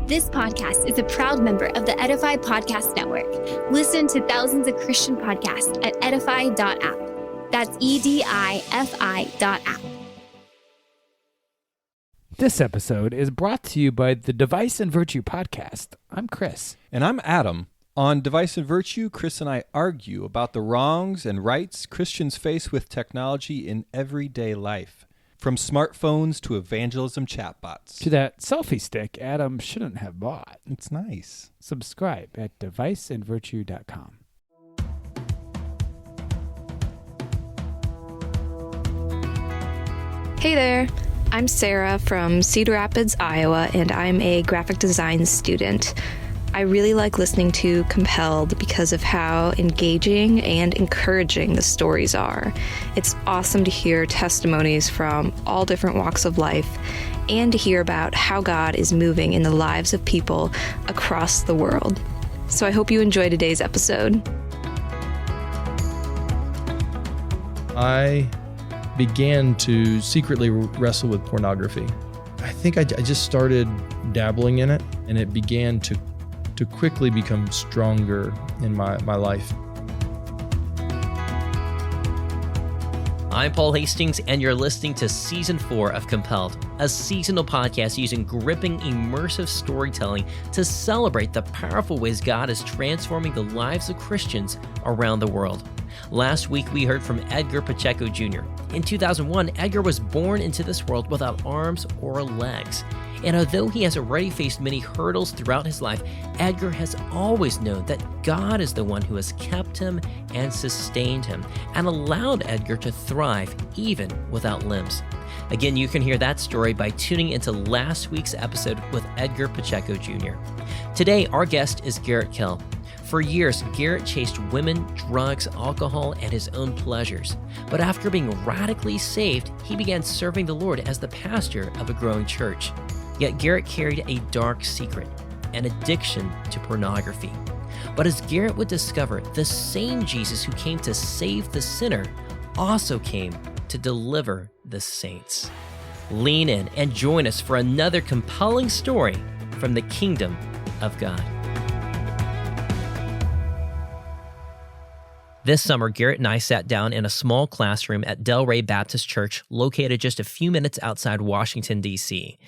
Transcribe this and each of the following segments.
This podcast is a proud member of the Edify Podcast Network. Listen to thousands of Christian podcasts at edify.app. That's EDIFI.app. This episode is brought to you by the Device and Virtue podcast. I'm Chris. And I'm Adam. On Device and Virtue, Chris and I argue about the wrongs and rights Christians face with technology in everyday life. From smartphones to evangelism chatbots. To that selfie stick Adam shouldn't have bought. It's nice. Subscribe at deviceandvirtue.com. Hey there, I'm Sarah from Cedar Rapids, Iowa, and I'm a graphic design student. I really like listening to Compelled because of how engaging and encouraging the stories are. It's awesome to hear testimonies from all different walks of life and to hear about how God is moving in the lives of people across the world. So I hope you enjoy today's episode. I began to secretly wrestle with pornography. I think I just started dabbling in it, and it began to quickly become stronger in my life. I'm Paul Hastings, and you're listening to Season 4 of Compelled, a seasonal podcast using gripping, immersive storytelling to celebrate the powerful ways God is transforming the lives of Christians around the world. Last week, we heard from Edgar Pacheco Jr. In 2001, Edgar was born into this world without arms or legs. And although he has already faced many hurdles throughout his life, Edgar has always known that God is the one who has kept him and sustained him and allowed Edgar to thrive even without limbs. Again, you can hear that story by tuning into last week's episode with Edgar Pacheco Jr. Today, our guest is Garrett Kell. For years, Garrett chased women, drugs, alcohol, and his own pleasures. But after being radically saved, he began serving the Lord as the pastor of a growing church. Yet Garrett carried a dark secret, an addiction to pornography. But as Garrett would discover, the same Jesus who came to save the sinner also came to deliver the saints. Lean in and join us for another compelling story from the kingdom of God. This summer, Garrett and I sat down in a small classroom at Delray Baptist Church, located just a few minutes outside Washington, D.C.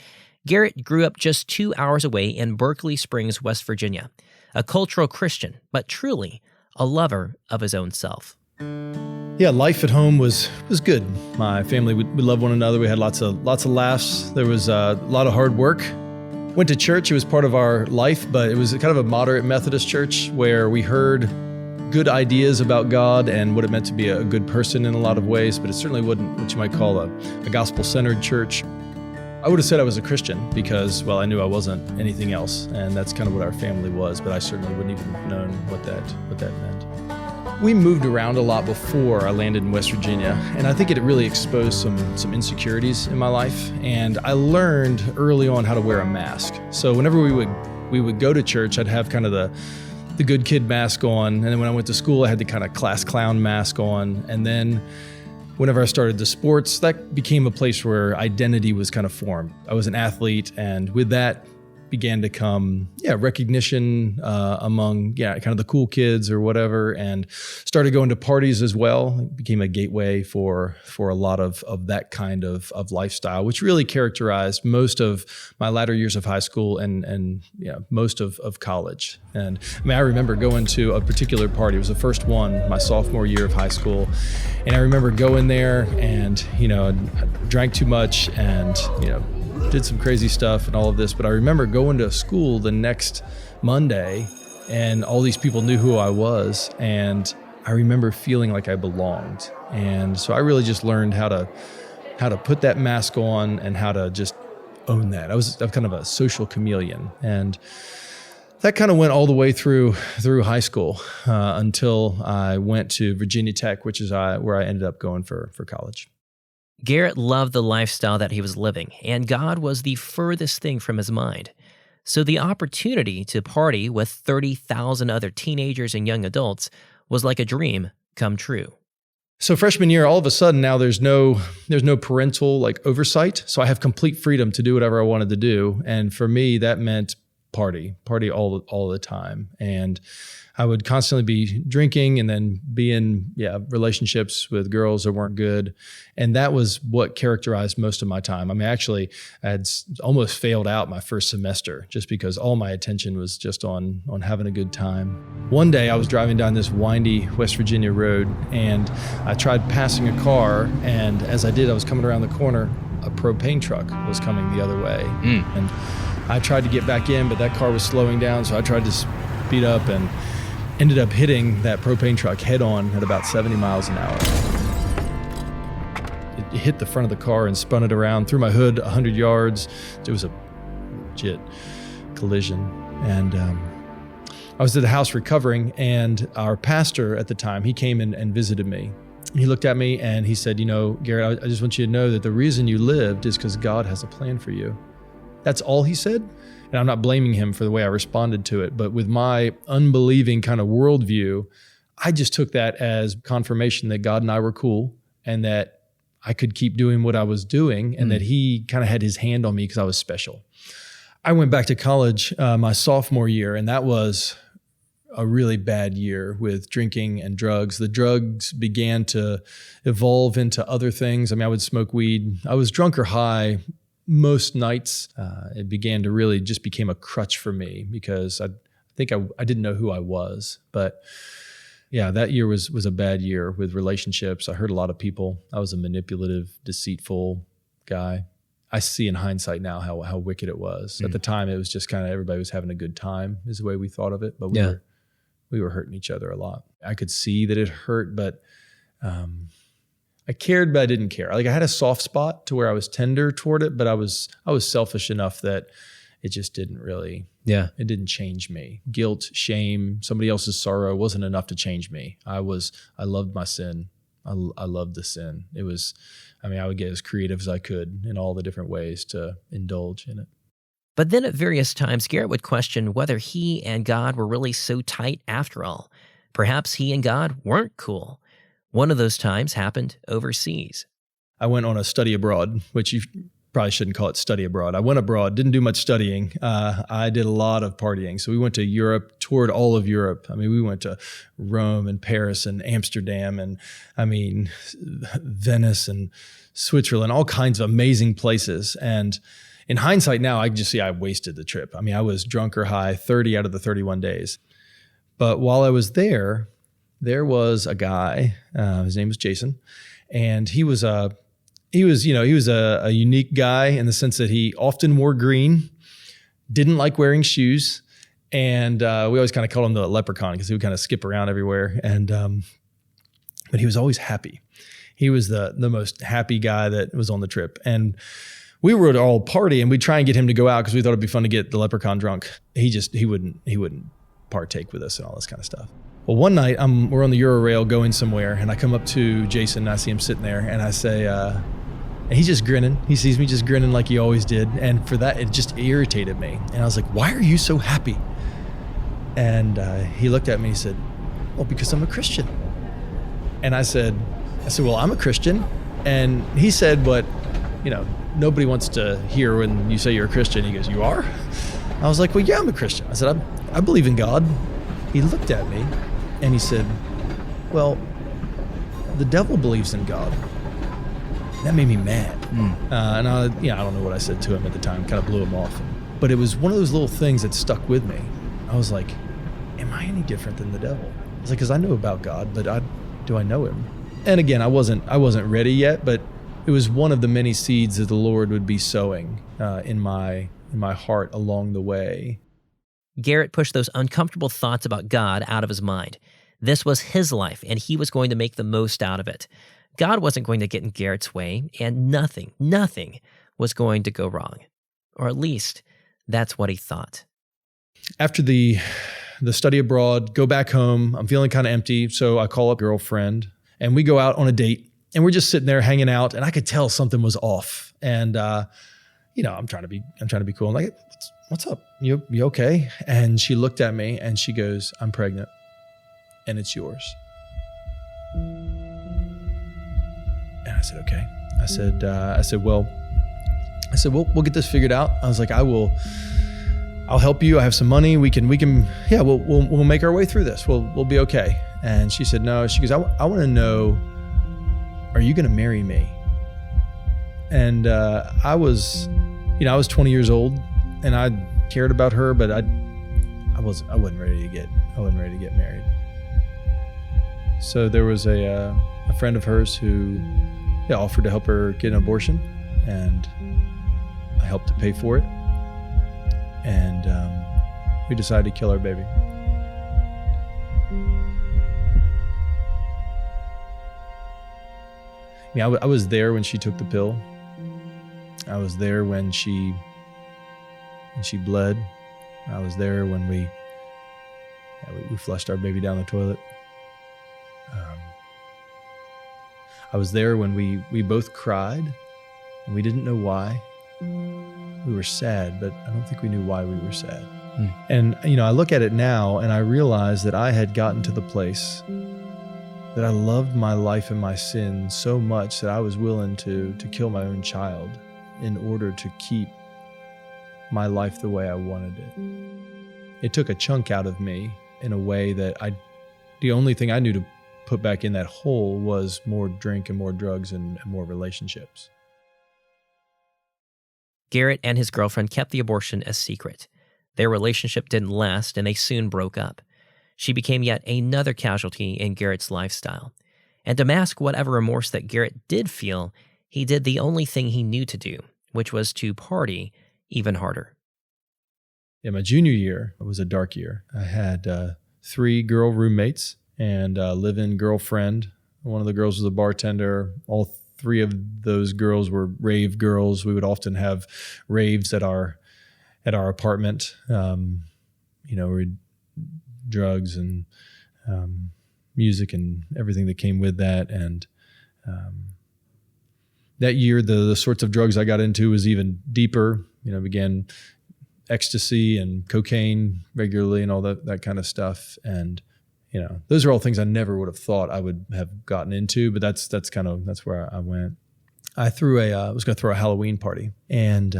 Garrett grew up just 2 hours away in Berkeley Springs, West Virginia, a cultural Christian, but truly a lover of his own self. Yeah, life at home was good. My family, we loved one another. We had lots of laughs. There was a lot of hard work. Went to church. It was part of our life, but it was kind of a moderate Methodist church where we heard good ideas about God and what it meant to be a good person in a lot of ways, but it certainly wasn't what you might call a gospel-centered church. I would have said I was a Christian because, well, I knew I wasn't anything else, and that's kind of what our family was, but I certainly wouldn't even have known what that meant. We moved around a lot before I landed in West Virginia, and I think it really exposed some insecurities in my life, and I learned early on how to wear a mask. So whenever we would go to church, I'd have kind of the good kid mask on, and then when I went to school, I had the kind of class clown mask on, and then whenever I started the sports, that became a place where identity was kind of formed. I was an athlete, and with that began to come, recognition among, kind of the cool kids or whatever, and started going to parties as well. It became a gateway for a lot of that kind of lifestyle, which really characterized most of my latter years of high school and most of college. And I remember going to a particular party. It was the first one my sophomore year of high school. And I remember going there and, I drank too much and, did some crazy stuff and all of this. But I remember going to school the next Monday and all these people knew who I was. And I remember feeling like I belonged. And so I really just learned how to put that mask on and how to just own that. I'm kind of a social chameleon. And that kind of went all the way through high school until I went to Virginia Tech, which is where I ended up going for college. Garrett loved the lifestyle that he was living, and God was the furthest thing from his mind. So the opportunity to party with 30,000 other teenagers and young adults was like a dream come true. So freshman year, all of a sudden now there's no parental oversight. So I have complete freedom to do whatever I wanted to do. And for me, that meant party all the time. And I would constantly be drinking and then be in relationships with girls that weren't good. And that was what characterized most of my time. I mean, actually, I had almost failed out my first semester just because all my attention was just on having a good time. One day I was driving down this windy West Virginia road and I tried passing a car. And as I did, I was coming around the corner, a propane truck was coming the other way. And I tried to get back in, but that car was slowing down. So I tried to speed up and ended up hitting that propane truck head on at about 70 miles an hour. It hit the front of the car and spun it around through my hood 100 yards. It was a legit collision. And I was at the house recovering, and our pastor at the time, he came in and visited me. He looked at me and he said, Garrett, I just want you to know that the reason you lived is because God has a plan for you. That's all he said. And I'm not blaming him for the way I responded to it, but with my unbelieving kind of worldview, I just took that as confirmation that God and I were cool and that I could keep doing what I was doing and that he kind of had his hand on me because I was special. I went back to college my sophomore year, and that was a really bad year with drinking and drugs. The drugs began to evolve into other things. I mean, I would smoke weed. I was drunk or high most nights. It began to really just became a crutch for me because I think I didn't know who I was. But yeah, that year was a bad year with relationships. I hurt a lot of people. I was a manipulative, deceitful guy. I see in hindsight now how wicked it was. At the time, it was just kind of everybody was having a good time is the way we thought of it. But we were hurting each other a lot. I could see that it hurt, but I cared, but I didn't care. Like I had a soft spot to where I was tender toward it, but I was selfish enough that it just didn't really, it didn't change me. Guilt, shame, somebody else's sorrow wasn't enough to change me. I loved my sin. I loved the sin. It was, I would get as creative as I could in all the different ways to indulge in it. But then at various times, Garrett would question whether he and God were really so tight after all. Perhaps he and God weren't cool. One of those times happened overseas. I went on a study abroad, which you probably shouldn't call it study abroad. I went abroad, didn't do much studying. I did a lot of partying. So we went to Europe, toured all of Europe. I mean, we went to Rome and Paris and Amsterdam and Venice and Switzerland, all kinds of amazing places. And in hindsight now, I can just see I wasted the trip. I mean, I was drunk or high 30 out of the 31 days. But while I was there was a guy, his name was Jason, and he was a unique guy in the sense that he often wore green, didn't like wearing shoes, and we always kind of called him the leprechaun because he would kind of skip around everywhere. And but he was always happy. He was the most happy guy that was on the trip, and we would all party, and we'd try and get him to go out because we thought it'd be fun to get the leprechaun drunk. He wouldn't partake with us and all this kind of stuff. Well, one night we're on the Eurorail going somewhere, and I come up to Jason and I see him sitting there, and I say, and he's just grinning. He sees me just grinning like he always did. And for that, it just irritated me. And I was like, why are you so happy? And he looked at me and he said, well, because I'm a Christian. And I said, well, I'm a Christian. And he said, but, nobody wants to hear when you say you're a Christian. He goes, you are? I was like, well, yeah, I'm a Christian. I said, I believe in God. He looked at me and he said, well, the devil believes in God. That made me mad. And I don't know what I said to him at the time, kind of blew him off. But it was one of those little things that stuck with me. I was like, am I any different than the devil? I was like, because I know about God, but do I know him? And again, I wasn't ready yet, but it was one of the many seeds that the Lord would be sowing in my heart along the way. Garrett pushed those uncomfortable thoughts about God out of his mind. This was his life, and he was going to make the most out of it. God wasn't going to get in Garrett's way, and nothing was going to go wrong. Or at least, that's what he thought. After the study abroad, go back home, I'm feeling kind of empty, so I call up a girlfriend, and we go out on a date, and we're just sitting there hanging out, and I could tell something was off. And I'm trying to be cool. I'm like, what's up? You okay? And she looked at me and she goes, I'm pregnant and it's yours. And I said, okay. I said, we'll get this figured out. I was like, I will I'll help you. I have some money. We'll make our way through this. We'll be okay. And she said, no. She goes, I want to know, are you going to marry me? And I was 20 years old, and I cared about her, but I wasn't ready to get married. So there was a friend of hers who offered to help her get an abortion, and I helped to pay for it. And we decided to kill our baby. I mean, I was there when she took the pill. I was there when she bled. I was there when we flushed our baby down the toilet. I was there when we both cried, and we didn't know why. We were sad, but I don't think we knew why we were sad. And, I look at it now and I realize that I had gotten to the place that I loved my life and my sin so much that I was willing to kill my own child in order to keep my life the way I wanted it. It took a chunk out of me in a way that the only thing I knew to put back in that hole was more drink and more drugs and more relationships. Garrett and his girlfriend kept the abortion a secret. Their relationship didn't last, and they soon broke up. She became yet another casualty in Garrett's lifestyle. And to mask whatever remorse that Garrett did feel, he did the only thing he knew to do, which was to party even harder. Yeah, my junior year was a dark year. I had 3 girl roommates and a live-in girlfriend. One of the girls was a bartender. All 3 of those girls were rave girls. We would often have raves at our apartment. We'd drugs and music and everything that came with that. And that year, the sorts of drugs I got into was even deeper. Began ecstasy and cocaine regularly and all that kind of stuff. And those are all things I never would have thought I would have gotten into, but that's where I went. I was going to throw a Halloween party, and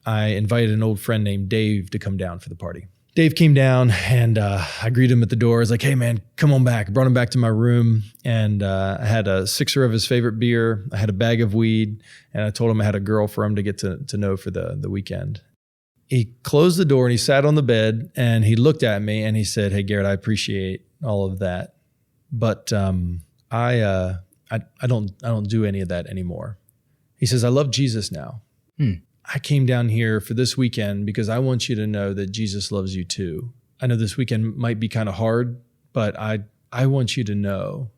I invited an old friend named Dave to come down for the party. Dave came down, and I greeted him at the door. I was like, "Hey man, come on back." I brought him back to my room, and I had a 6er of his favorite beer. I had a bag of weed, and I told him I had a girl for him to get to know for the weekend. He closed the door and he sat on the bed and he looked at me and he said, "Hey Garrett, I appreciate all of that, but I don't do any of that anymore." He says, "I love Jesus now. I came down here for this weekend because I want you to know that Jesus loves you too. I know this weekend might be kind of hard, but I want you to know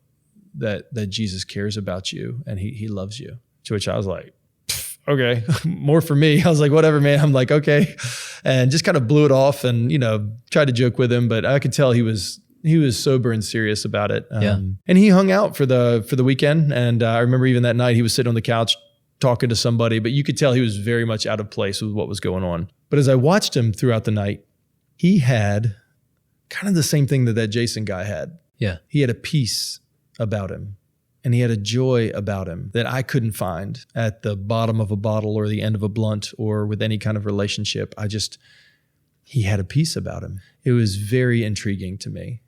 that Jesus cares about you and he loves you." To which I was like, okay, more for me. I was like, whatever, man. I'm like, okay. And just kind of blew it off and, tried to joke with him, but I could tell he was sober and serious about it. And he hung out for the weekend. And I remember even that night he was sitting on the couch talking to somebody, but you could tell he was very much out of place with what was going on. But as I watched him throughout the night, he had kind of the same thing that Jason guy had. Yeah. He had a peace about him. And he had a joy about him that I couldn't find at the bottom of a bottle or the end of a blunt or with any kind of relationship. He had a peace about him. It was very intriguing to me.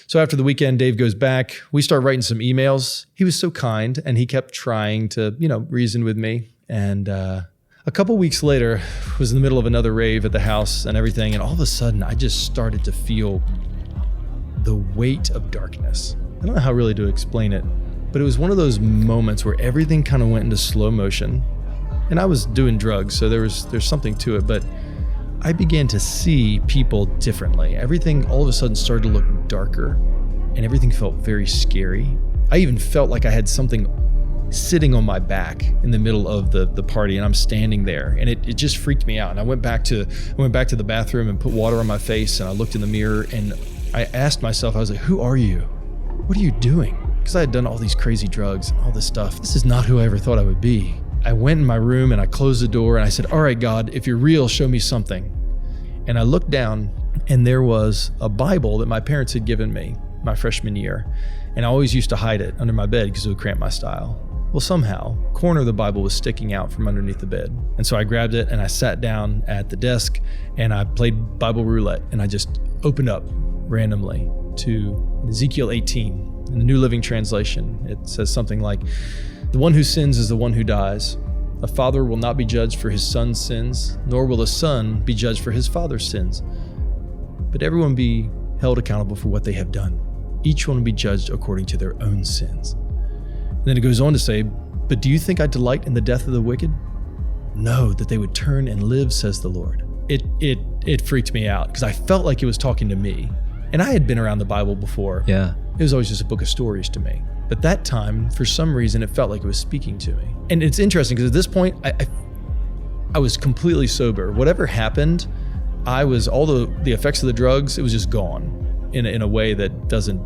So after the weekend, Dave goes back. We start writing some emails. He was so kind and he kept trying to, reason with me. And a couple weeks later, I was in the middle of another rave at the house and everything. And all of a sudden, I just started to feel the weight of darkness. I don't know how really to explain it, but it was one of those moments where everything kind of went into slow motion. And I was doing drugs, so there's something to it, but I began to see people differently. Everything all of a sudden started to look darker, and everything felt very scary. I even felt like I had something sitting on my back in the middle of the party, and I'm standing there, and it just freaked me out. And I went back to the bathroom and put water on my face, and I looked in the mirror, and I asked myself, I was like, "Who are you? What are you doing?" Because I had done all these crazy drugs and all this stuff. This is not who I ever thought I would be. I went in my room and I closed the door and I said, "All right, God, if you're real, show me something." And I looked down and there was a Bible that my parents had given me my freshman year. And I always used to hide it under my bed because it would cramp my style. Well, somehow, a corner of the Bible was sticking out from underneath the bed. And so I grabbed it and I sat down at the desk and I played Bible roulette, and I just opened up randomly to Ezekiel 18 in the New Living Translation. It says something like, "The one who sins is the one who dies. A father will not be judged for his son's sins, nor will a son be judged for his father's sins. But everyone be held accountable for what they have done. Each one will be judged according to their own sins." And then it goes on to say, "But do you think I delight in the death of the wicked? No, that they would turn and live, says the Lord." It freaked me out because I felt like it was talking to me. And I had been around the Bible before. Yeah. It was always just a book of stories to me. But that time, for some reason, it felt like it was speaking to me. And it's interesting because at this point, I was completely sober. Whatever happened, all the effects of the drugs, it was just gone in a way that doesn't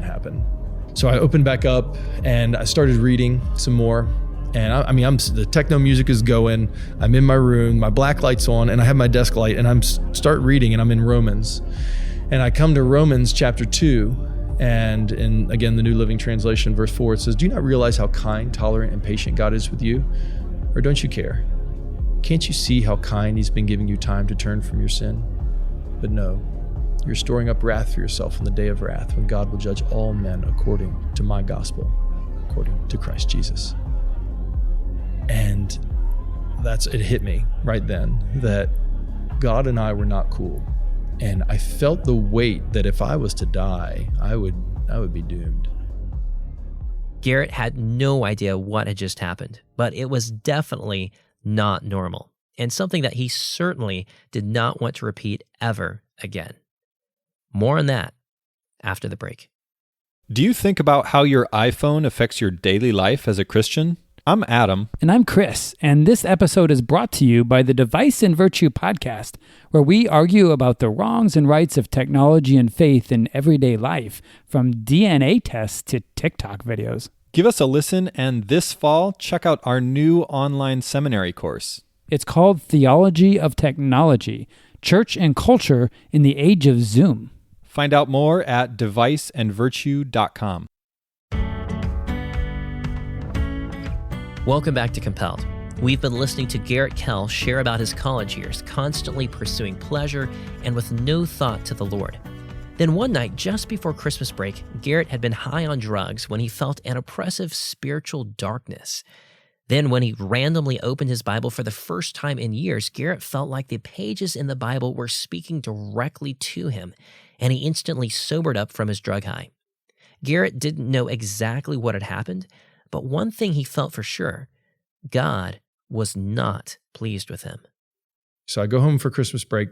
happen. So I opened back up and I started reading some more. And the techno music is going. I'm in my room, my black light's on, and I have my desk light, and start reading, and I'm in Romans. And I come to Romans chapter 2, and in, again, the New Living Translation, verse 4, it says, "Do you not realize how kind, tolerant, and patient God is with you? Or don't you care? Can't you see how kind he's been giving you time to turn from your sin? But no, you're storing up wrath for yourself on the day of wrath, when God will judge all men according to my gospel, according to Christ Jesus." And it hit me right then that God and I were not cool. And I felt the weight that if I was to die, I would be doomed. Garrett had no idea what had just happened, but it was definitely not normal, and something that he certainly did not want to repeat ever again. More on that after the break. Do you think about how your iPhone affects your daily life as a Christian? I'm Adam. And I'm Chris, and this episode is brought to you by the Device and Virtue podcast, where we argue about the wrongs and rights of technology and faith in everyday life, from DNA tests to TikTok videos. Give us a listen, and this fall, check out our new online seminary course. It's called Theology of Technology, Church and Culture in the Age of Zoom. Find out more at deviceandvirtue.com. Welcome back to Compelled. We've been listening to Garrett Kell share about his college years, constantly pursuing pleasure and with no thought to the Lord. Then one night, just before Christmas break, Garrett had been high on drugs when he felt an oppressive spiritual darkness. Then when he randomly opened his Bible for the first time in years, Garrett felt like the pages in the Bible were speaking directly to him, and he instantly sobered up from his drug high. Garrett didn't know exactly what had happened, but one thing he felt for sure: God was not pleased with him. So I go home for Christmas break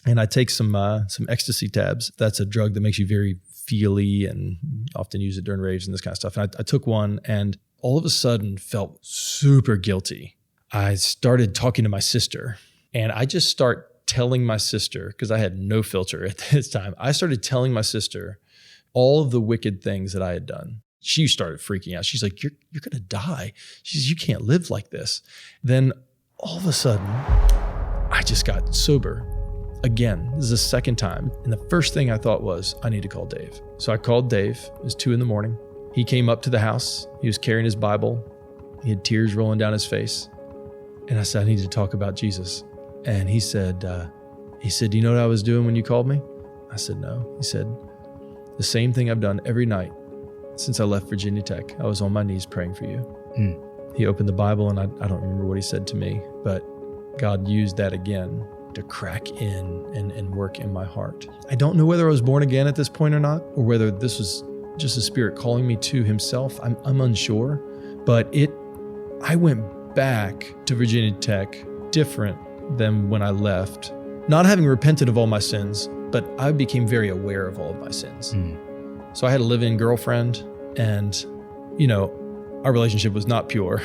and I take some ecstasy tabs. That's a drug that makes you very feely and often use it during raves and this kind of stuff. And I took one and all of a sudden felt super guilty. I started talking to my sister, and I just start telling my sister, because I had no filter at this time. I started telling my sister all of the wicked things that I had done. She started freaking out. She's like, you're going to die. She says, you can't live like this. Then all of a sudden, I just got sober again. This is the second time. And the first thing I thought was, I need to call Dave. So I called Dave. It was 2 a.m. He came up to the house. He was carrying his Bible. He had tears rolling down his face. And I said, I need to talk about Jesus. And he said, do you know what I was doing when you called me? I said, no. He said, the same thing I've done every night since I left Virginia Tech. I was on my knees praying for you. He opened the Bible, and I don't remember what he said to me, but God used that again to crack in and work in my heart. I don't know whether I was born again at this point or not, or whether this was just the Spirit calling me to himself. I'm unsure, but I went back to Virginia Tech different than when I left, not having repented of all my sins, but I became very aware of all of my sins. So I had a live-in girlfriend, and, our relationship was not pure.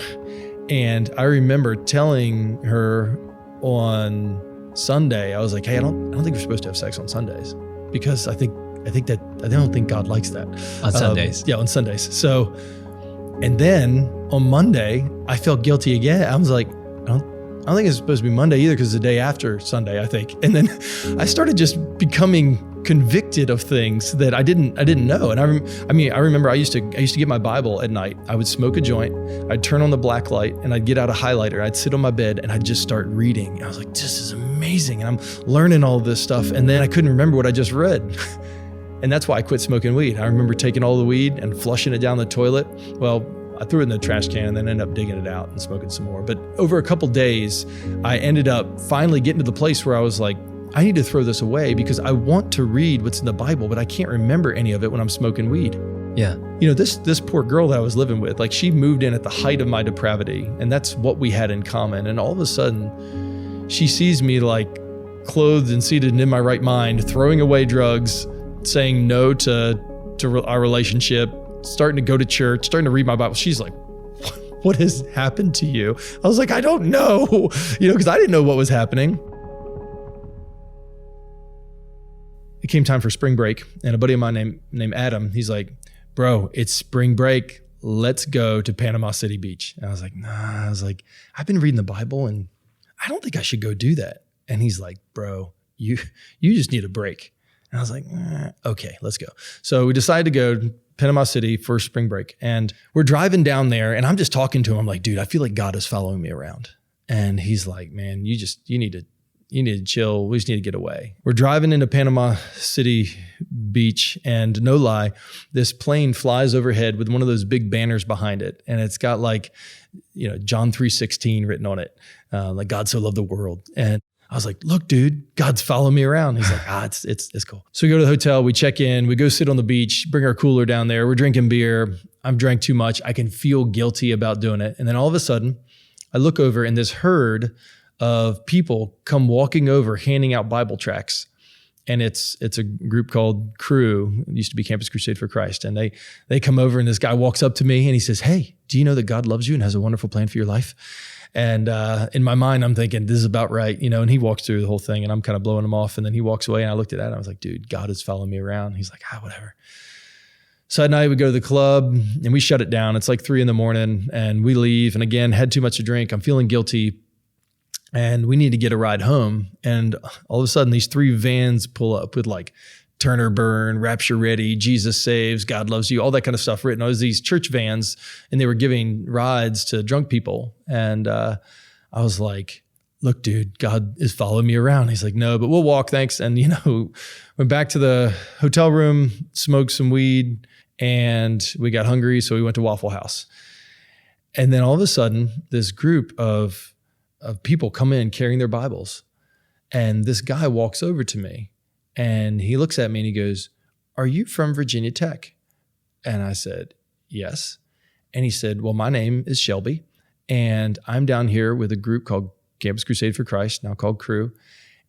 And I remember telling her on Sunday, I was like, hey, I don't think we're supposed to have sex on Sundays, because I don't think God likes that. On Sundays? Yeah, on Sundays. So, and then on Monday, I felt guilty again. I was like, I don't think it's supposed to be Monday either, because it's the day after Sunday, I think. And then I started just becoming convicted of things that I didn't know. And I remember I used to get my Bible at night. I would smoke a joint, I'd turn on the black light, and I'd get out a highlighter. I'd sit on my bed and I'd just start reading. And I was like, this is amazing. And I'm learning all this stuff. And then I couldn't remember what I just read. And that's why I quit smoking weed. I remember taking all the weed and flushing it down the toilet. Well, I threw it in the trash can and then ended up digging it out and smoking some more. But over a couple days, I ended up finally getting to the place where I was like, I need to throw this away because I want to read what's in the Bible, but I can't remember any of it when I'm smoking weed. Yeah. You know, this poor girl that I was living with, like she moved in at the height of my depravity, and that's what we had in common. And all of a sudden, she sees me like clothed and seated and in my right mind, throwing away drugs, saying no to our relationship, starting to go to church, starting to read my Bible. She's like, what has happened to you? I was like, I don't know, because I didn't know what was happening. It came time for spring break, and a buddy of mine named Adam, he's like, bro, it's spring break. Let's go to Panama City Beach. And I was like, nah. I was like, I've been reading the Bible, and I don't think I should go do that. And he's like, bro, you just need a break. And I was like, okay, let's go. So we decided to go to Panama City for spring break, and we're driving down there, and I'm just talking to him. I'm like, dude, I feel like God is following me around. And he's like, man, you need to chill. We just need to get away. We're driving into Panama City Beach, and no lie, this plane flies overhead with one of those big banners behind it. And it's got like, John 3:16 written on it, like God so loved the world. And I was like, look, dude, God's following me around. He's like, it's cool. So we go to the hotel, we check in, we go sit on the beach, bring our cooler down there. We're drinking beer. I've drank too much. I can feel guilty about doing it. And then all of a sudden I look over, and this herd of people come walking over, handing out Bible tracts. And it's a group called Crew. It used to be Campus Crusade for Christ. And they come over, and this guy walks up to me and he says, hey, do you know that God loves you and has a wonderful plan for your life? And in my mind, I'm thinking, this is about right. And he walks through the whole thing, and I'm kind of blowing him off. And then he walks away, and I looked at that and I was like, dude, God is following me around. He's like, whatever. So at night we go to the club and we shut it down. It's like 3 a.m. and we leave. And again, had too much to drink. I'm feeling guilty. And we need to get a ride home. And all of a sudden, these 3 vans pull up with like Turner Burn, Rapture Ready, Jesus Saves, God Loves You, all that kind of stuff written. It was these church vans, and they were giving rides to drunk people. And I was like, look, dude, God is following me around. He's like, no, but we'll walk, thanks. And, went back to the hotel room, smoked some weed, and we got hungry. So we went to Waffle House. And then all of a sudden, this group of people come in carrying their Bibles. And this guy walks over to me, and he looks at me and he goes, are you from Virginia Tech? And I said, yes. And he said, well, my name is Shelby, and I'm down here with a group called Campus Crusade for Christ, now called Crew.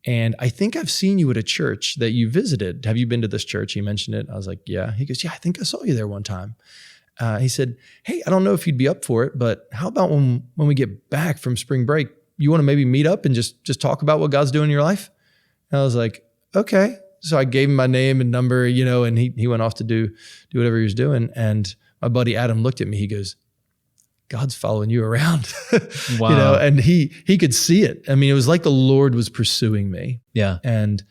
And I think I've seen you at a church that you visited. Have you been to this church? He mentioned it. I was like, yeah. He goes, yeah, I think I saw you there one time. He said, hey, I don't know if you'd be up for it, but how about when we get back from spring break, you want to maybe meet up and just talk about what God's doing in your life? And I was like, okay. So I gave him my name and number, and he went off to do whatever he was doing. And my buddy Adam looked at me. He goes, God's following you around. Wow. And he could see it. I mean, it was like the Lord was pursuing me. Yeah. And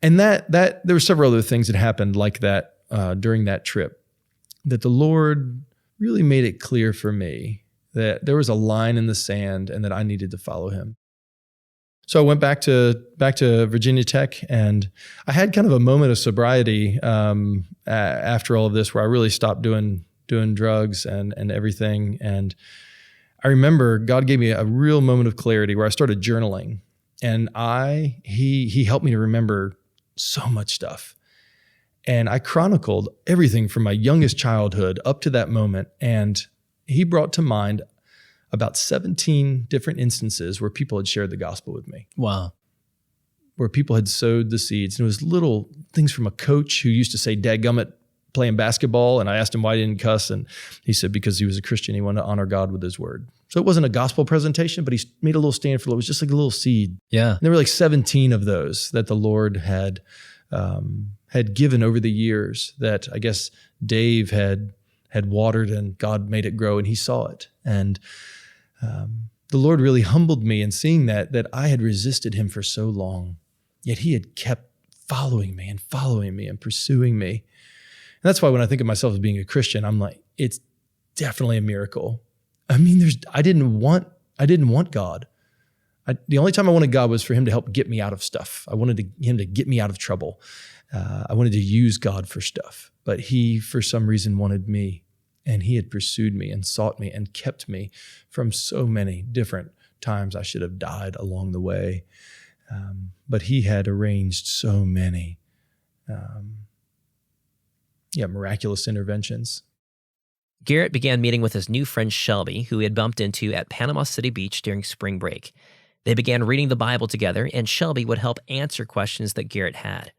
that there were several other things that happened like that during that trip, that the Lord really made it clear for me that there was a line in the sand and that I needed to follow him. So I went back to Virginia Tech, and I had kind of a moment of sobriety after all of this, where I really stopped doing drugs and everything. And I remember God gave me a real moment of clarity where I started journaling, and he helped me to remember so much stuff. And I chronicled everything from my youngest childhood up to that moment, and he brought to mind about 17 different instances where people had shared the gospel with me. Wow. Where people had sowed the seeds. And it was little things from a coach who used to say, dadgummit, playing basketball. And I asked him why he didn't cuss. And he said, because he was a Christian, he wanted to honor God with his word. So it wasn't a gospel presentation, but he made a little stand for it. It was just like a little seed. Yeah. And there were like 17 of those that the Lord had given over the years, that I guess Dave had watered, and God made it grow, and he saw it. And the Lord really humbled me in seeing that I had resisted him for so long, yet he had kept following me and following me and pursuing me. And that's why when I think of myself as being a Christian, I'm like, it's definitely a miracle. I mean, I didn't want God. The only time I wanted God was for him to help get me out of stuff. I wanted him to get me out of trouble. I wanted to use God for stuff. But he, for some reason, wanted me. And he had pursued me and sought me and kept me from so many different times I should have died along the way. But he had arranged so many miraculous interventions. Garrett began meeting with his new friend Shelby, who he had bumped into at Panama City Beach during spring break. They began reading the Bible together, and Shelby would help answer questions that Garrett had.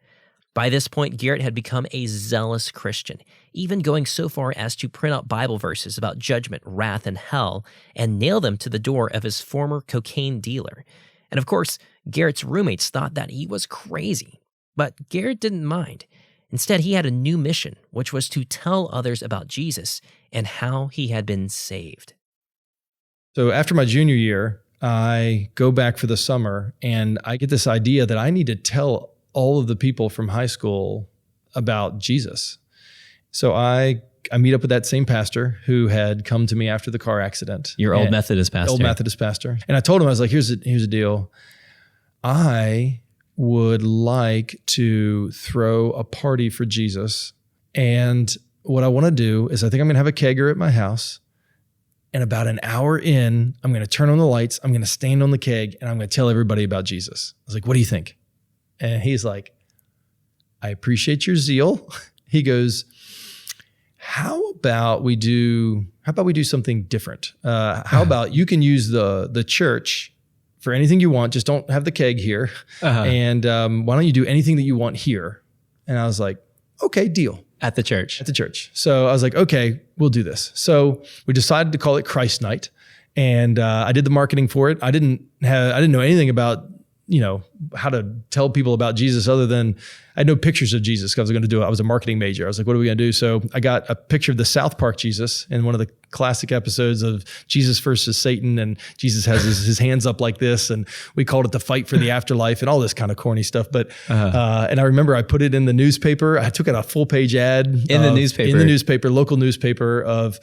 By this point, Garrett had become a zealous Christian, even going so far as to print out Bible verses about judgment, wrath, and hell, and nail them to the door of his former cocaine dealer. And of course, Garrett's roommates thought that he was crazy. But Garrett didn't mind. Instead, he had a new mission, which was to tell others about Jesus and how he had been saved. So after my junior year, I go back for the summer, and I get this idea that I need to tell all of the people from high school about Jesus. So I meet up with that same pastor who had come to me after the car accident. Your old Methodist pastor. Old Methodist pastor. And I told him, I was like, here's the deal. I would like to throw a party for Jesus. And what I want to do is I think I'm going to have a kegger at my house. And about an hour in, I'm going to turn on the lights. I'm going to stand on the keg and I'm going to tell everybody about Jesus. I was like, what do you think? And he's like, I appreciate your zeal. He goes, how about we do something different? How about you can use the church for anything you want. Just don't have the keg here. And why don't you do anything that you want here? And I was like, okay, deal. At the church. At the church. So I was like, okay, we'll do this. So we decided to call it Christ Night. And I did the marketing for it. I didn't know anything about, how to tell people about Jesus other than I had no pictures of Jesus because I was going to do it. I was a marketing major. I was like, what are we going to do? So I got a picture of the South Park Jesus in one of the classic episodes of Jesus versus Satan. And Jesus has his hands up like this. And we called it the fight for the afterlife and all this kind of corny stuff. But, and I remember I put it in the newspaper. I took out a full page ad in the newspaper, local newspaper of,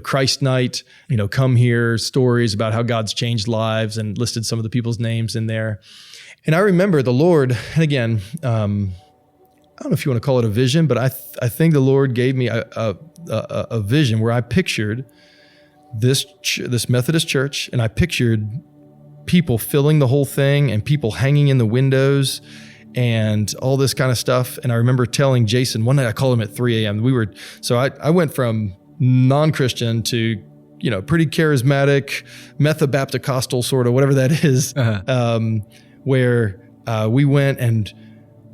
Christ Night, come here, stories about how God's changed lives, and listed some of the people's names in there. And I remember the Lord, and again, I don't know if you want to call it a vision, but I think the Lord gave me a vision where I pictured this Methodist church, and I pictured people filling the whole thing and people hanging in the windows and all this kind of stuff. And I remember telling Jason, one night I called him at 3 a.m. So I went from non-Christian to, pretty charismatic, Methodist sort of, whatever that is, where we went and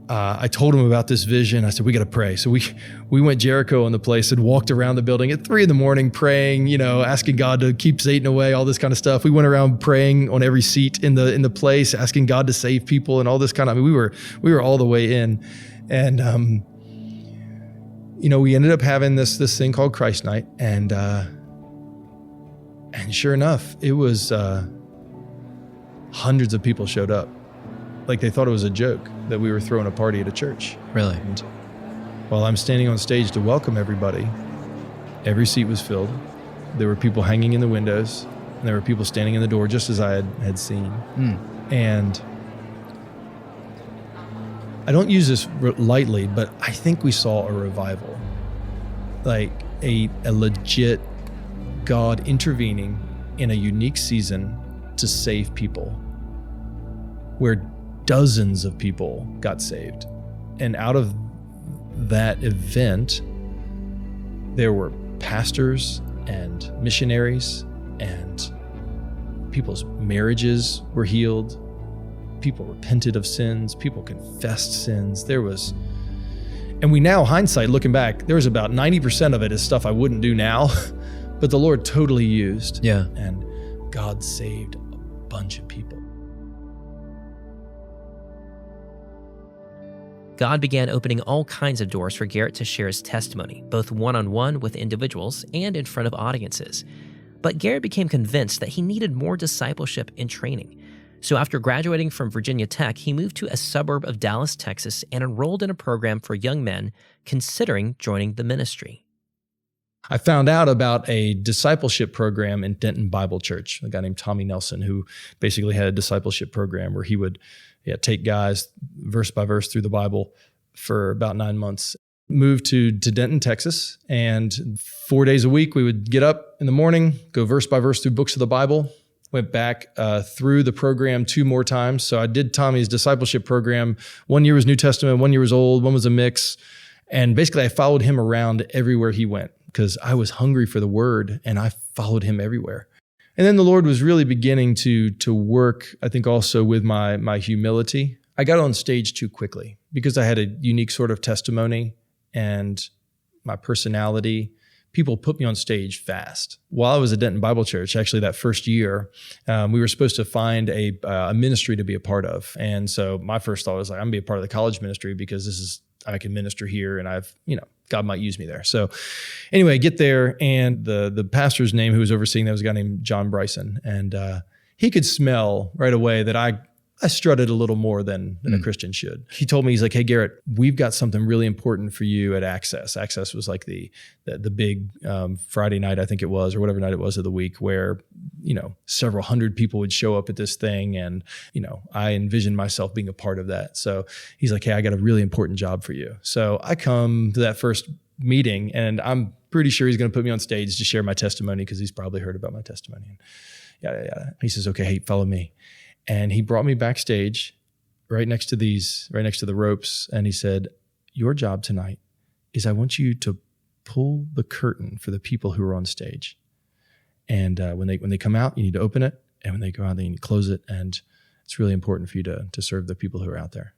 I told him about this vision. I said, we got to pray. So we went Jericho on the place and walked around the building at 3 a.m, praying, asking God to keep Satan away, all this kind of stuff. We went around praying on every seat in the place, asking God to save people and all this kind of, we were all the way in. And, we ended up having this thing called Christ Night. And sure enough, it was, hundreds of people showed up. Like they thought it was a joke that we were throwing a party at a church. Really? And while I'm standing on stage to welcome everybody, every seat was filled. There were people hanging in the windows, and there were people standing in the door, just as I had seen. And I don't use this lightly, but I think we saw a revival, like a legit God intervening in a unique season to save people, where dozens of people got saved. And out of that event, there were pastors and missionaries, and people's marriages were healed. People repented of sins. People confessed sins. And we now, hindsight, looking back, there was about 90% of it is stuff I wouldn't do now, but the Lord totally used. Yeah. And God saved a bunch of people. God began opening all kinds of doors for Garrett to share his testimony, both one-on-one with individuals and in front of audiences. But Garrett became convinced that he needed more discipleship and training. So after graduating from Virginia Tech, he moved to a suburb of Dallas, Texas, and enrolled in a program for young men considering joining the ministry. I found out about a discipleship program in Denton Bible Church, a guy named Tommy Nelson, who basically had a discipleship program where he would take guys verse by verse through the Bible for about 9 months. Moved to Denton, Texas, and 4 days a week we would get up in the morning, go verse by verse through books of the Bible. Went back through the program 2 more times. So I did Tommy's discipleship program. 1 year was New Testament, 1 year was Old, one was a mix. And basically I followed him around everywhere he went because I was hungry for the word and I followed him everywhere. And then the Lord was really beginning to work, I think also with my humility. I got on stage too quickly because I had a unique sort of testimony and my personality. People put me on stage fast. While I was at Denton Bible Church, actually that first year, we were supposed to find a ministry to be a part of. And so my first thought was like, I'm gonna be a part of the college ministry because I can minister here and God might use me there. So anyway, I get there and the pastor's name who was overseeing that was a guy named John Bryson. And he could smell right away that I strutted a little more than a Christian should. He told me, he's like, hey, Garrett, we've got something really important for you at Access. Access was like the big Friday night, I think it was, or whatever night it was of the week where, several hundred people would show up at this thing. And, I envisioned myself being a part of that. So he's like, hey, I got a really important job for you. So I come to that first meeting and I'm pretty sure he's going to put me on stage to share my testimony because he's probably heard about my testimony. And yada, yada. He says, okay, hey, follow me. And he brought me backstage right next to the ropes. And he said, your job tonight is I want you to pull the curtain for the people who are on stage. And when they come out, you need to open it. And when they go out, they need to close it. And it's really important for you to serve the people who are out there.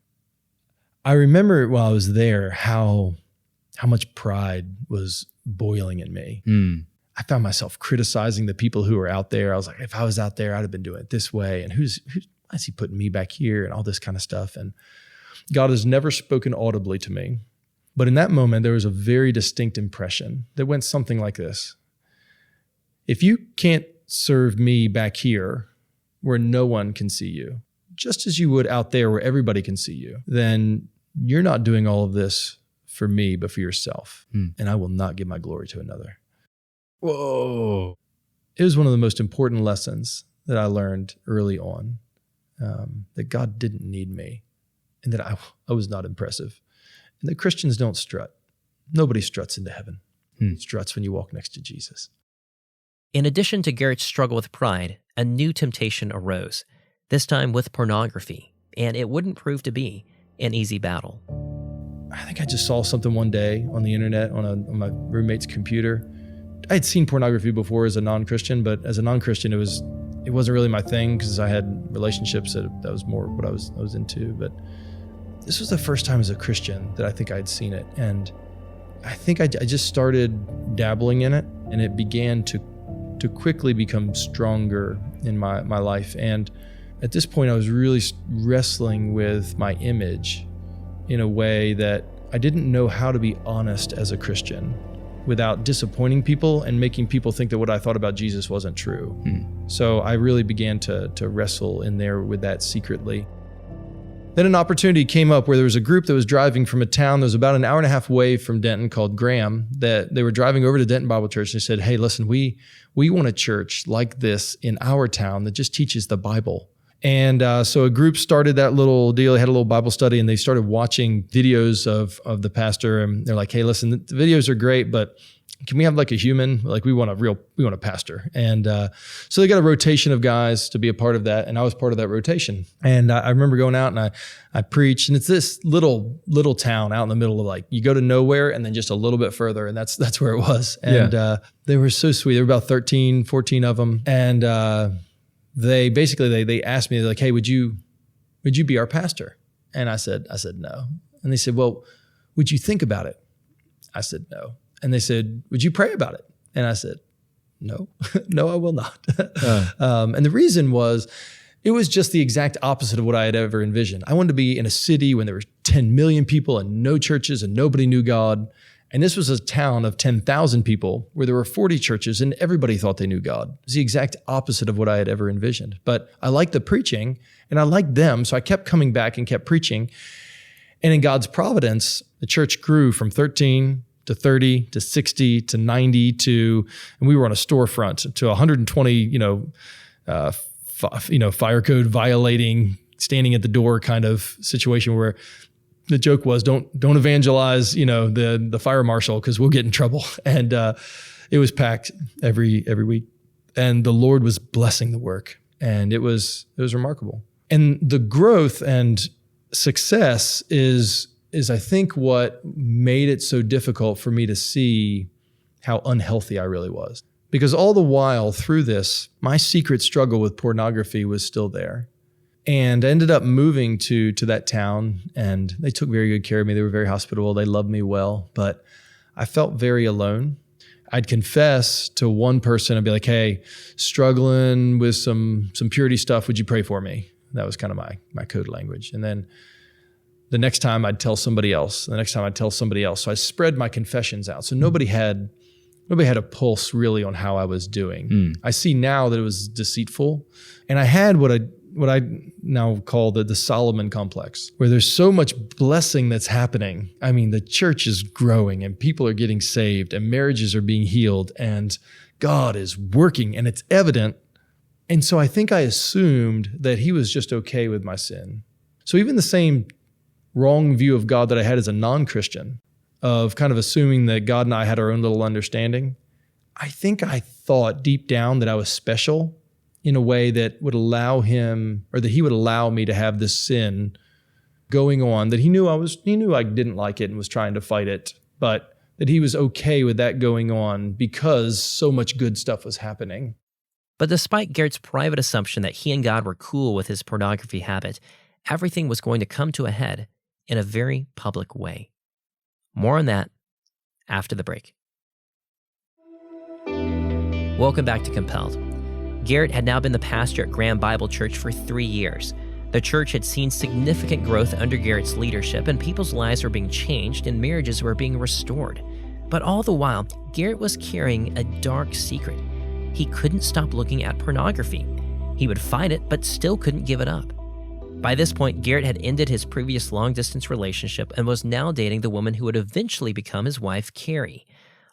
I remember while I was there, how much pride was boiling in me. I found myself criticizing the people who were out there. I was like, if I was out there, I'd have been doing it this way. And why is he putting me back here and all this kind of stuff? And God has never spoken audibly to me. But in that moment, there was a very distinct impression that went something like this. If you can't serve me back here where no one can see you, just as you would out there where everybody can see you, then you're not doing all of this for me, but for yourself. And I will not give my glory to another. Whoa. It was one of the most important lessons that I learned early on, that God didn't need me and that I was not impressive and that Christians don't strut. Nobody struts into heaven. It struts when you walk next to Jesus. In addition to Garrett's struggle with pride, a new temptation arose, this time with pornography, and it wouldn't prove to be an easy battle. I think I just saw something one day on the internet on my roommate's computer. I had seen pornography before as a non-Christian, but as a non-Christian, it wasn't really my thing because I had relationships that was more what I was into. But this was the first time as a Christian that I think I'd seen it. And I think I just started dabbling in it, and it began to quickly become stronger in my life. And at this point, I was really wrestling with my image in a way that I didn't know how to be honest as a Christian without disappointing people and making people think that what I thought about Jesus wasn't true. So I really began to wrestle in there with that secretly. Then an opportunity came up where there was a group that was driving from a town that was about an hour and a half away from Denton called Graham, that they were driving over to Denton Bible Church. And they said, hey, listen, we want a church like this in our town that just teaches the Bible. And so a group started that little deal. They had a little Bible study and they started watching videos of the pastor. And they're like, hey, listen, the videos are great, but can we have like a human? Like we want a pastor. And so they got a rotation of guys to be a part of that. And I was part of that rotation. And I remember going out and I preached, and it's this little town out in the middle of like, you go to nowhere and then just a little bit further. And that's where it was. And they were so sweet. There were about 13, 14 of them. And they basically asked me, they're like, hey, would you be our pastor? And I said no. And they said, well, would you think about it? I said no. And they said, would you pray about it? And I said, no, no, I will not. And the reason was, it was just the exact opposite of what I had ever envisioned. I wanted to be in a city when there were 10 million people and no churches and nobody knew God. And this was a town of 10,000 people where there were 40 churches and everybody thought they knew God. It was the exact opposite of what I had ever envisioned. But I liked the preaching and I liked them, so I kept coming back and kept preaching. And in God's providence, the church grew from 13 to 30 to 60 to 90 to, and we were on a storefront, to 120, fire code violating, standing at the door kind of situation where the joke was, don't evangelize, the fire marshal, because we'll get in trouble. And it was packed every week, and the Lord was blessing the work, and it was remarkable. And the growth and success is I think what made it so difficult for me to see how unhealthy I really was. Because all the while through this, my secret struggle with pornography was still there. And I ended up moving to that town, and they took very good care of me. They were very hospitable. They loved me well, but I felt very alone. I'd confess to one person. I'd be like, hey, struggling with some purity stuff. Would you pray for me? That was kind of my code language. And then the next time I'd tell somebody else. The next time I'd tell somebody else. So I spread my confessions out. So nobody had a pulse really on how I was doing. I see now that it was deceitful. And I had what I now call the Solomon complex, where there's so much blessing that's happening. I mean, the church is growing and people are getting saved and marriages are being healed and God is working and it's evident. And so I think I assumed that he was just okay with my sin. So even the same wrong view of God that I had as a non-Christian, of kind of assuming that God and I had our own little understanding, I think I thought deep down that I was special in a way that would allow him, or that he would allow me to have this sin going on, that he knew I didn't like it and was trying to fight it, but that he was okay with that going on because so much good stuff was happening. But despite Garrett's private assumption that he and God were cool with his pornography habit, everything was going to come to a head in a very public way. More on that after the break. Welcome back to Compelled. Garrett had now been the pastor at Graham Bible Church for 3 years. The church had seen significant growth under Garrett's leadership, and people's lives were being changed and marriages were being restored. But all the while, Garrett was carrying a dark secret. He couldn't stop looking at pornography. He would fight it, but still couldn't give it up. By this point, Garrett had ended his previous long-distance relationship and was now dating the woman who would eventually become his wife, Carrie.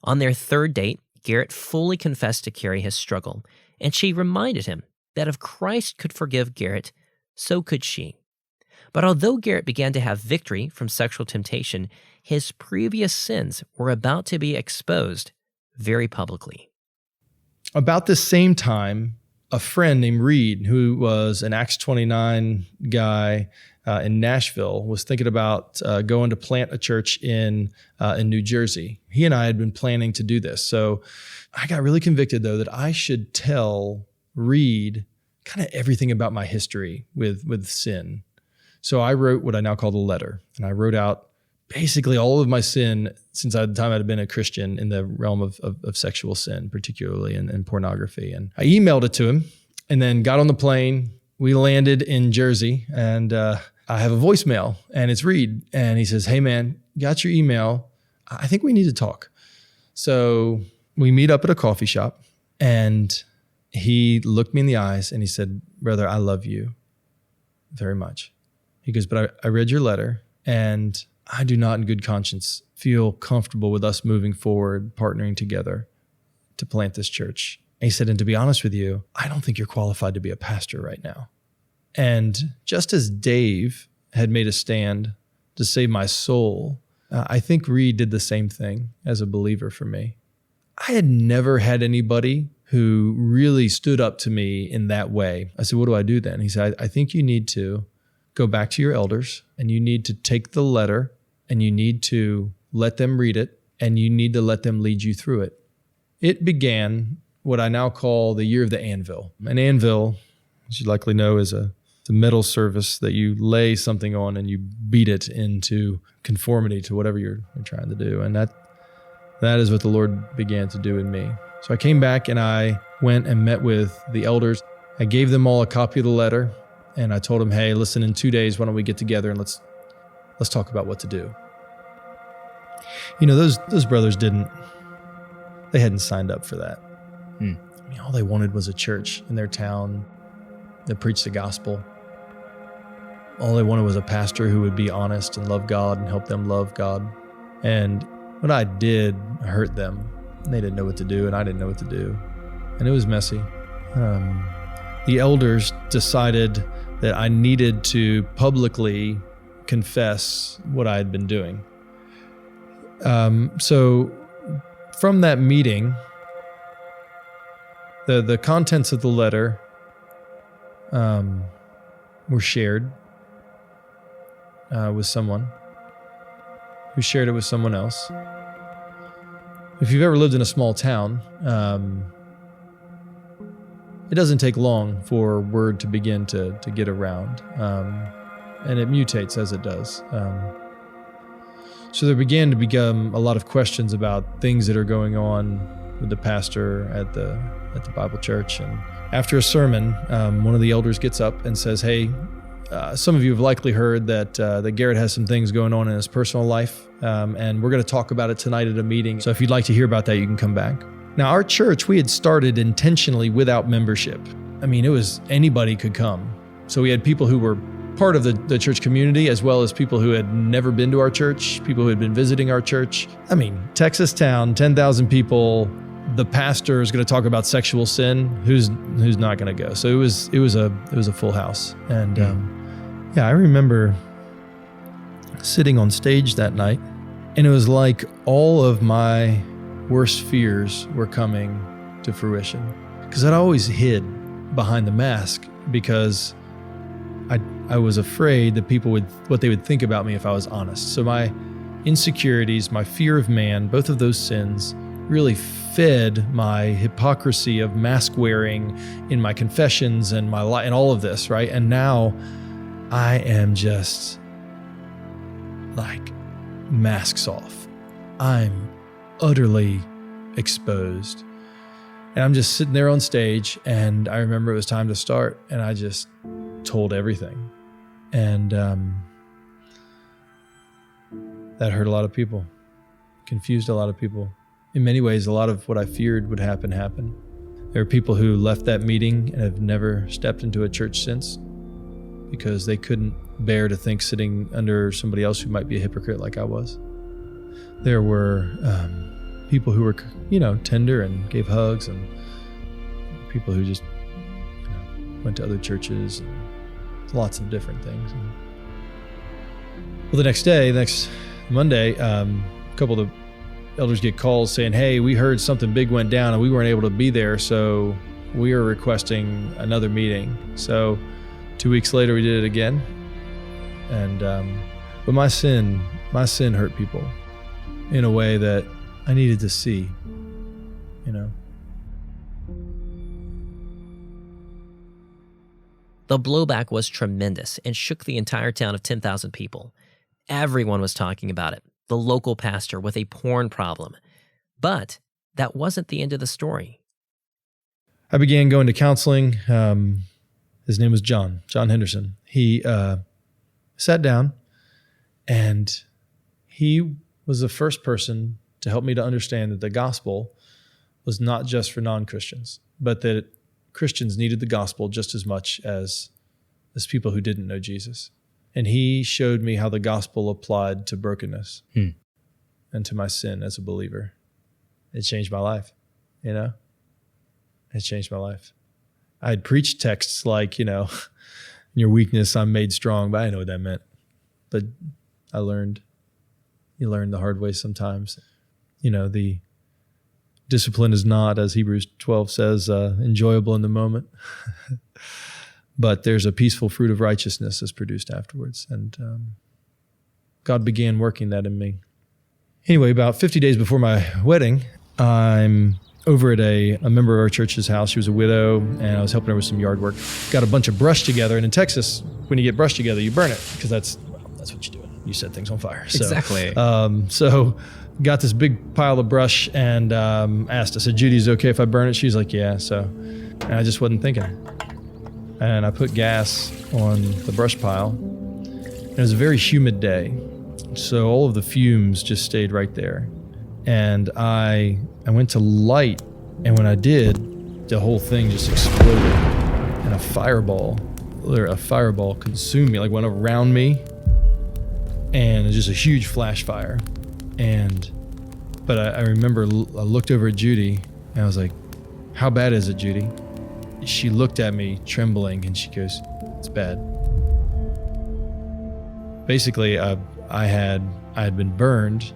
On their third date, Garrett fully confessed to Carrie his struggle, and she reminded him that if Christ could forgive Garrett, so could she. But although Garrett began to have victory from sexual temptation, his previous sins were about to be exposed very publicly. About the same time, a friend named Reed, who was an Acts 29 guy in Nashville, was thinking about going to plant a church in New Jersey. He and I had been planning to do this. So I got really convicted, though, that I should tell Reed kind of everything about my history with sin. So I wrote what I now call the letter, and I wrote out basically all of my sin since the time I'd been a Christian in the realm of sexual sin, particularly in pornography. And I emailed it to him and then got on the plane. We landed in Jersey, and I have a voicemail, and it's Reed. And he says, hey, man, got your email. I think we need to talk. So we meet up at a coffee shop, and he looked me in the eyes and he said, brother, I love you very much. He goes, but I read your letter, and I do not in good conscience feel comfortable with us moving forward, partnering together to plant this church. And he said, and to be honest with you, I don't think you're qualified to be a pastor right now. And just as Dave had made a stand to save my soul, I think Reed did the same thing as a believer for me. I had never had anybody who really stood up to me in that way. I said, what do I do then? He said, I think you need to go back to your elders, and you need to take the letter, and you need to let them read it, and you need to let them lead you through it. It began what I now call the year of the anvil. An anvil, as you likely know, is a metal surface that you lay something on and you beat it into conformity to whatever you're trying to do. And that is what the Lord began to do in me. So I came back and I went and met with the elders. I gave them all a copy of the letter, and I told them, hey, listen, in 2 days, why don't we get together and let's talk about what to do. Those brothers they hadn't signed up for that. All they wanted was a church in their town that preached the gospel. All they wanted was a pastor who would be honest and love God and help them love God. And what I did hurt them. They didn't know what to do, and I didn't know what to do. And it was messy. The elders decided that I needed to publicly confess what I had been doing. So from that meeting, the contents of the letter were shared with someone who shared it with someone else. If you've ever lived in a small town, it doesn't take long for word to begin to get around, and it mutates as it does. So there began to become a lot of questions about things that are going on with the pastor at the Bible church. And after a sermon, one of the elders gets up and says, "Hey, some of you have likely heard that Garrett has some things going on in his personal life, and we're going to talk about it tonight at a meeting. So if you'd like to hear about that, you can come back." Now, our church, we had started intentionally without membership. It was anybody could come. So we had people who were part of the church community, as well as people who had never been to our church, people who had been visiting our church. Texas town, 10,000 people. The pastor is going to talk about sexual sin. Who's not going to go? So it was a full house. And I remember sitting on stage that night, and it was like all of my worst fears were coming to fruition. Because I'd always hid behind the mask because I was afraid that what they would think about me if I was honest. So my insecurities, my fear of man, both of those sins really fed my hypocrisy of mask wearing in my confessions and my life and all of this, right? And now I am just like masks off. I'm utterly exposed. And I'm just sitting there on stage, and I remember it was time to start, and I just told everything. And that hurt a lot of people, confused a lot of people. In many ways, a lot of what I feared would happen. There are people who left that meeting and have never stepped into a church since because they couldn't bear to think sitting under somebody else who might be a hypocrite like I was. There were people who were, tender and gave hugs, and people who just went to other churches, and lots of different things. Well, the next Monday, a couple of the elders get calls saying, "Hey, we heard something big went down and we weren't able to be there, so we are requesting another meeting." So 2 weeks later, we did it again. And but my sin hurt people in a way that I needed to see, The blowback was tremendous and shook the entire town of 10,000 people. Everyone was talking about it. The local pastor with a porn problem. But that wasn't the end of the story. I began going to counseling. His name was John Henderson. He sat down, and he was the first person to help me to understand that the gospel was not just for non-Christians, but that Christians needed the gospel just as much as people who didn't know Jesus. And he showed me how the gospel applied to brokenness and to my sin as a believer. It changed my life, It changed my life. I had preached texts like, in your weakness, I'm made strong, but I didn't know what that meant. But you learn the hard way sometimes. The discipline is not, as Hebrews 12 says, enjoyable in the moment. But there's a peaceful fruit of righteousness that's produced afterwards. And God began working that in me. Anyway, about 50 days before my wedding, I'm over at a member of our church's house. She was a widow, and I was helping her with some yard work. Got a bunch of brush together, and in Texas, when you get brush together, you burn it, because that's what you do. You set things on fire. So, exactly. So got this big pile of brush and asked, I said, "Judy, is it okay if I burn it?" She's like, "Yeah." So, and I just wasn't thinking. And I put gas on the brush pile. And it was a very humid day. So all of the fumes just stayed right there. And I went to light, and when I did, the whole thing just exploded. And a fireball consumed me, like went around me. And it was just a huge flash fire. But I remember I looked over at Judy, and I was like, "How bad is it, Judy?" She looked at me trembling, and she goes, "It's bad." Basically, I had been burned.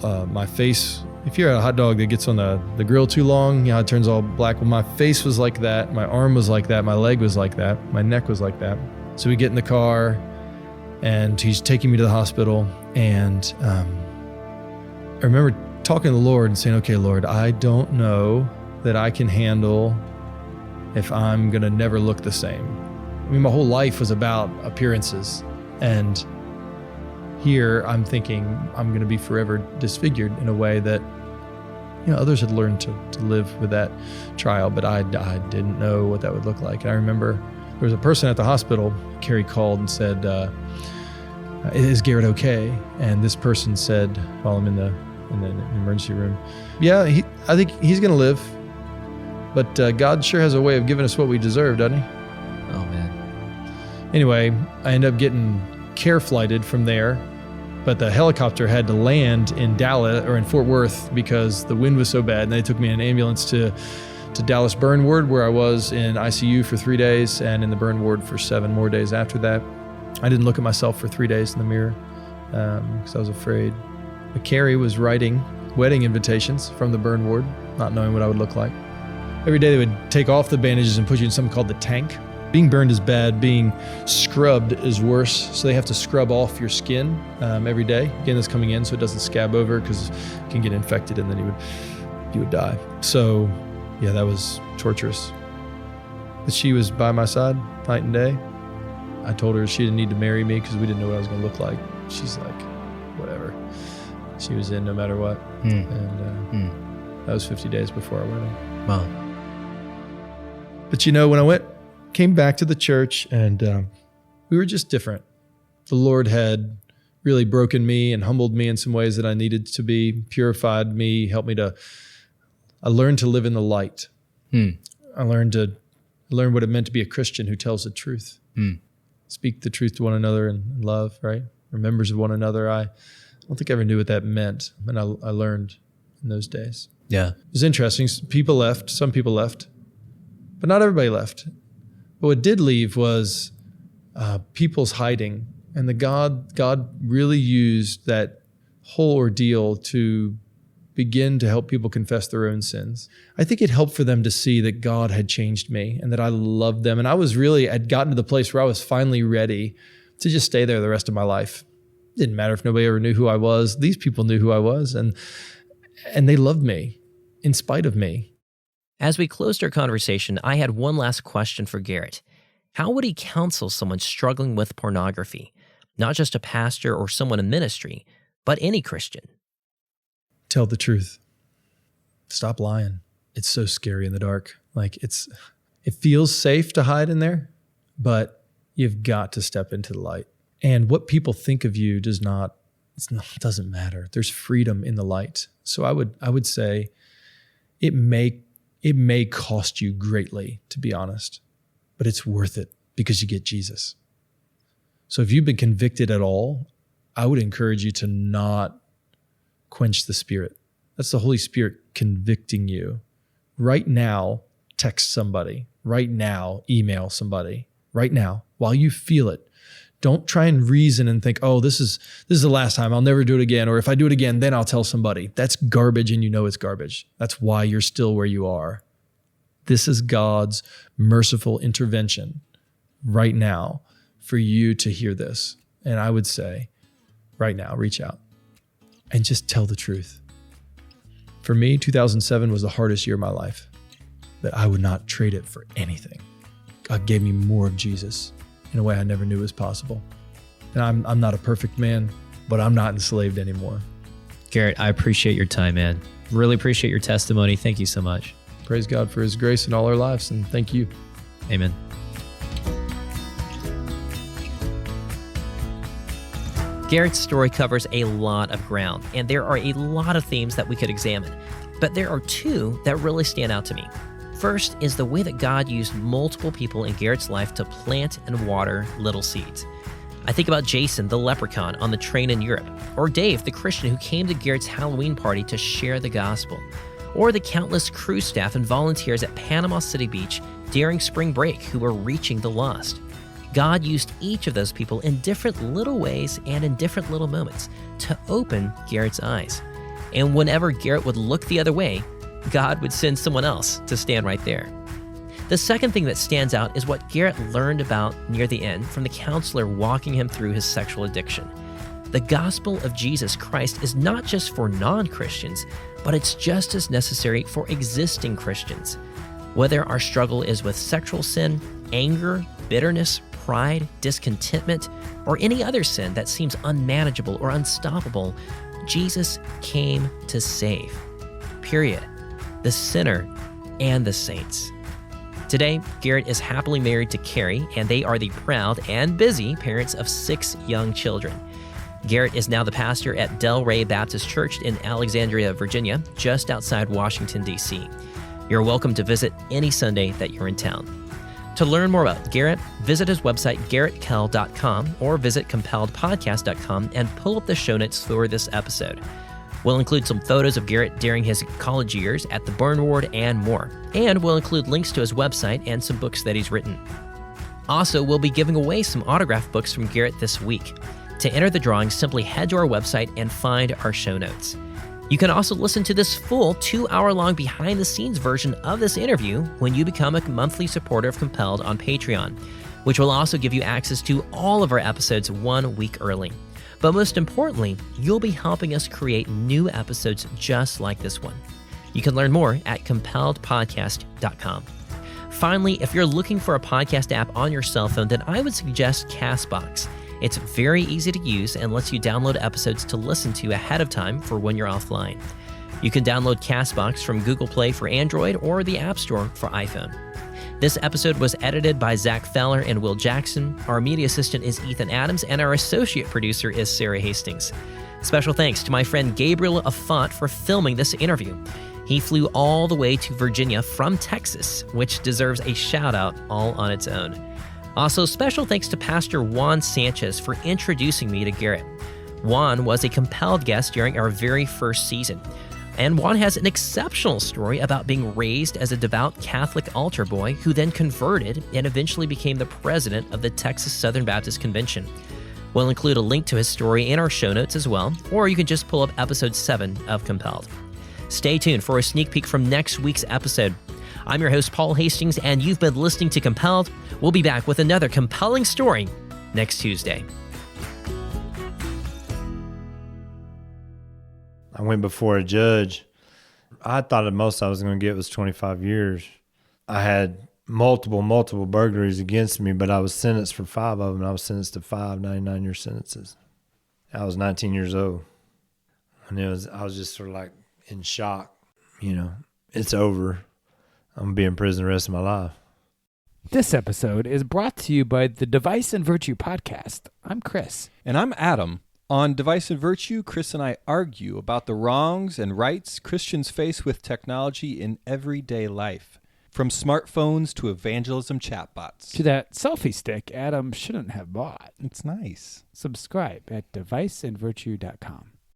My face, if you're at a hot dog that gets on the grill too long, it turns all black. Well, my face was like that. My arm was like that. My leg was like that. My neck was like that. So we get in the car, and he's taking me to the hospital. And I remember talking to the Lord and saying, "Okay, Lord, I don't know that I can handle if I'm going to never look the same." I mean, my whole life was about appearances. And here I'm thinking I'm going to be forever disfigured in a way that, others had learned to live with that trial, but I didn't know what that would look like. And I remember there was a person at the hospital. Carrie called and said, "Is Garrett okay?" And this person said, while I'm in the emergency room, "Yeah, I think he's going to live, but God sure has a way of giving us what we deserve, doesn't he?" Oh, man. Anyway, I ended up getting care flighted from there, but the helicopter had to land in Dallas or in Fort Worth because the wind was so bad. And they took me in an ambulance to Dallas burn ward, where I was in ICU for 3 days and in the burn ward for 7 more days after that. I didn't look at myself for 3 days in the mirror because I was afraid. But Carrie was writing wedding invitations from the burn ward, not knowing what I would look like. Every day they would take off the bandages and put you in something called the tank. Being burned is bad. Being scrubbed is worse. So they have to scrub off your skin every day. Again, that's coming in so it doesn't scab over because it can get infected and then you would die. So yeah, that was torturous. But she was by my side night and day. I told her she didn't need to marry me because we didn't know what I was going to look like. She's like, whatever. She was in no matter what. And that was 50 days before our wedding. Wow. But when I came back to the church, and we were just different. The Lord had really broken me and humbled me in some ways that I needed to be, purified me, helped me I learned to live in the light. I learned what it meant to be a Christian who tells the truth. Speak the truth to one another in love, right? We're members of one another. I don't think I ever knew what that meant, and I learned in those days. Yeah. It was interesting. Some people left, but not everybody left. But what did leave was people's hiding. And God really used that whole ordeal to begin to help people confess their own sins. I think it helped for them to see that God had changed me and that I loved them. And I'd gotten to the place where I was finally ready to just stay there the rest of my life. It didn't matter if nobody ever knew who I was. These people knew who I was, and they loved me in spite of me. As we closed our conversation, I had one last question for Garrett. How would he counsel someone struggling with pornography? Not just a pastor or someone in ministry, but any Christian. Tell the truth. Stop lying. It's so scary in the dark. It feels safe to hide in there, but you've got to step into the light. And what people think of you doesn't matter. There's freedom in the light. So I would say it may cost you greatly, to be honest, but it's worth it because you get Jesus. So if you've been convicted at all, I would encourage you to not quench the Spirit. That's the Holy Spirit convicting you. Right now, text somebody. Right now, email somebody. Right now, while you feel it. Don't try and reason and think, "Oh, this is the last time. I'll never do it again. Or if I do it again, then I'll tell somebody." That's garbage, and you know it's garbage. That's why you're still where you are. This is God's merciful intervention right now for you to hear this. And I would say, right now, reach out and just tell the truth. For me, 2007 was the hardest year of my life, but I would not trade it for anything. God gave me more of Jesus in a way I never knew was possible. And I'm not a perfect man, but I'm not enslaved anymore. Garrett, I appreciate your time, man. Really appreciate your testimony. Thank you so much. Praise God for his grace in all our lives, and thank you. Amen. Garrett's story covers a lot of ground, and there are a lot of themes that we could examine. But there are two that really stand out to me. First is the way that God used multiple people in Garrett's life to plant and water little seeds. I think about Jason, the leprechaun on the train in Europe, or Dave, the Christian who came to Garrett's Halloween party to share the gospel, or the countless cruise staff and volunteers at Panama City Beach during spring break who were reaching the lost. God used each of those people in different little ways and in different little moments to open Garrett's eyes. And whenever Garrett would look the other way, God would send someone else to stand right there. The second thing that stands out is what Garrett learned about near the end from the counselor walking him through his sexual addiction. The gospel of Jesus Christ is not just for non-Christians, but it's just as necessary for existing Christians. Whether our struggle is with sexual sin, anger, bitterness, pride, discontentment, or any other sin that seems unmanageable or unstoppable, Jesus came to save. Period. The sinner and the saints. Today, Garrett is happily married to Carrie, and they are the proud and busy parents of 6 young children. Garrett is now the pastor at Del Rey Baptist Church in Alexandria, Virginia, just outside Washington, D.C. You're welcome to visit any Sunday that you're in town. To learn more about Garrett, visit his website, garrettkell.com, or visit compelledpodcast.com and pull up the show notes for this episode. We'll include some photos of Garrett during his college years at the Burn Ward and more. And we'll include links to his website and some books that he's written. Also, we'll be giving away some autographed books from Garrett this week. To enter the drawing, simply head to our website and find our show notes. You can also listen to this full 2-hour-long behind-the-scenes version of this interview when you become a monthly supporter of Compelled on Patreon, which will also give you access to all of our episodes 1 week early. But most importantly, you'll be helping us create new episodes just like this one. You can learn more at compelledpodcast.com. Finally, if you're looking for a podcast app on your cell phone, then I would suggest CastBox. It's very easy to use and lets you download episodes to listen to ahead of time for when you're offline. You can download CastBox from Google Play for Android or the App Store for iPhone. This episode was edited by Zach Feller and Will Jackson. Our media assistant is Ethan Adams, and our associate producer is Sarah Hastings. Special thanks to my friend Gabriel Affont for filming this interview. He flew all the way to Virginia from Texas, which deserves a shout out all on its own. Also, special thanks to Pastor Juan Sanchez for introducing me to Garrett. Juan was a Compelled guest during our very first season. And Juan has an exceptional story about being raised as a devout Catholic altar boy who then converted and eventually became the president of the Texas Southern Baptist Convention. We'll include a link to his story in our show notes as well, or you can just pull up episode 7 of Compelled. Stay tuned for a sneak peek from next week's episode. I'm your host, Paul Hastings, and you've been listening to Compelled. We'll be back with another compelling story next Tuesday. I went before a judge. I thought the most I was going to get was 25 years. I had multiple burglaries against me, but I was sentenced for 5 of them. I was sentenced to 5 99-year sentences. I was 19 years old. And I was just sort of like in shock. It's over. I'm going to be in prison the rest of my life. This episode is brought to you by the Device and Virtue podcast. I'm Chris. And I'm Adam. On Device and Virtue, Chris and I argue about the wrongs and rights Christians face with technology in everyday life, from smartphones to evangelism chatbots. To that selfie stick Adam shouldn't have bought. It's nice. Subscribe at deviceandvirtue.com.